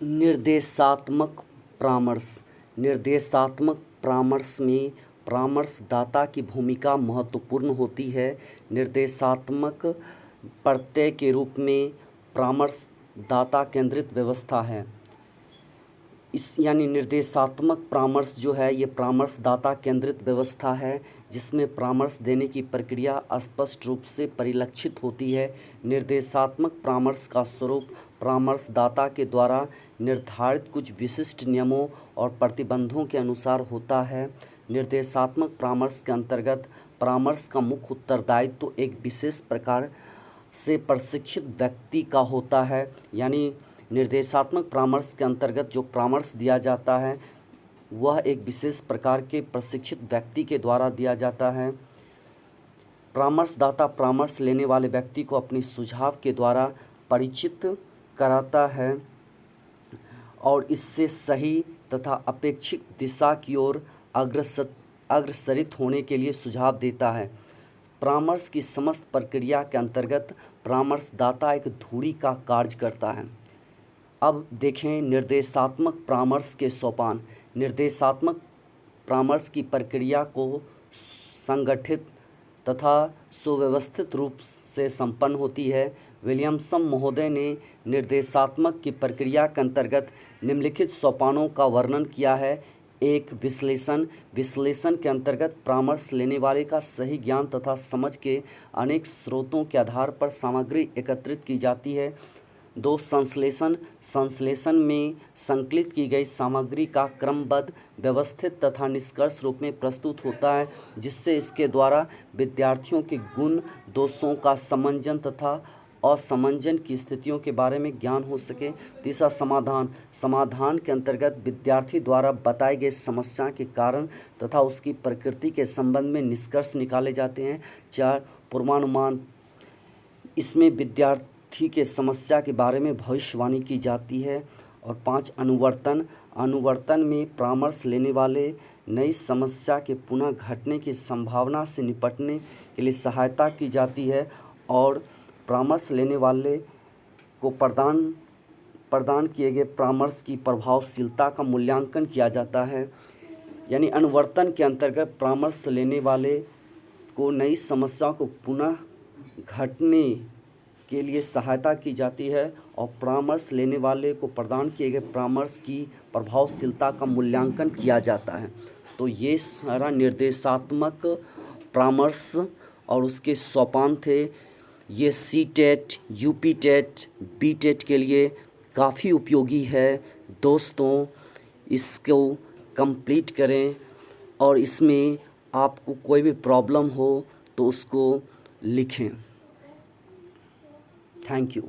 निर्देशात्मक परामर्श। निर्देशात्मक परामर्श में परामर्शदाता की भूमिका महत्वपूर्ण होती है। निर्देशात्मक प्रत्यय के रूप में परामर्शदाता केंद्रित व्यवस्था है। यानी निर्देशात्मक परामर्श जो है ये परामर्शदाता केंद्रित व्यवस्था है, जिसमें परामर्श देने की प्रक्रिया स्पष्ट रूप से परिलक्षित होती है। निर्देशात्मक परामर्श का स्वरूप परामर्शदाता के द्वारा निर्धारित कुछ विशिष्ट नियमों और प्रतिबंधों के अनुसार होता है। निर्देशात्मक परामर्श के अंतर्गत परामर्श का मुख्य उत्तरदायित्व एक विशेष प्रकार से प्रशिक्षित व्यक्ति का होता है। यानी निर्देशात्मक परामर्श के अंतर्गत जो परामर्श दिया जाता है वह एक विशेष प्रकार के प्रशिक्षित व्यक्ति के द्वारा दिया जाता है। परामर्शदाता परामर्श लेने वाले व्यक्ति को अपने सुझाव के द्वारा परिचित कराता है और इससे सही तथा अपेक्षित दिशा की ओर अग्रसरित होने के लिए सुझाव देता है। परामर्श की समस्त प्रक्रिया के अंतर्गत परामर्शदाता एक धुरी का कार्य करता है। अब देखें निर्देशात्मक परामर्श के सोपान। निर्देशात्मक परामर्श की प्रक्रिया को संगठित तथा सुव्यवस्थित रूप से संपन्न होती है। विलियमसन महोदय ने निर्देशात्मक की प्रक्रिया के अंतर्गत निम्नलिखित सोपानों का वर्णन किया है। एक, विश्लेषण। विश्लेषण के अंतर्गत परामर्श लेने वाले का सही ज्ञान तथा समझ के अनेक स्रोतों के आधार पर सामग्री एकत्रित की जाती है। 2, संश्लेषण। संश्लेषण में संकलित की गई सामग्री का क्रमबद्ध, व्यवस्थित तथा निष्कर्ष रूप में प्रस्तुत होता है, जिससे इसके द्वारा विद्यार्थियों के गुण दोषों का समंजन तथा असमंजन की स्थितियों के बारे में ज्ञान हो सके। 3, समाधान। समाधान के अंतर्गत विद्यार्थी द्वारा बताई गई समस्या के कारण तथा उसकी प्रकृति के संबंध में निष्कर्ष निकाले जाते हैं। 4, पूर्वानुमान। इसमें विद्यार्थी के समस्या के बारे में भविष्यवाणी की जाती है। और 5, अनुवर्तन। अनुवर्तन में परामर्श लेने वाले नई समस्या के पुनः घटने की संभावना से निपटने के लिए सहायता की जाती है और परामर्श लेने वाले को प्रदान किए गए परामर्श की प्रभावशीलता का मूल्यांकन किया जाता है। यानी अनुवर्तन के अंतर्गत परामर्श लेने वाले को नई समस्या को पुनः घटने के लिए सहायता की जाती है और परामर्श लेने वाले को प्रदान किए गए परामर्श की प्रभावशीलता का मूल्यांकन किया जाता है। तो ये सारा निर्देशात्मक परामर्श और उसके सोपान थे। ये सी-टेट, यूपी-टेट, बी-टेट के लिए काफ़ी उपयोगी है। दोस्तों, इसको कंप्लीट करें और इसमें आपको कोई भी प्रॉब्लम हो तो उसको लिखें। Thank you.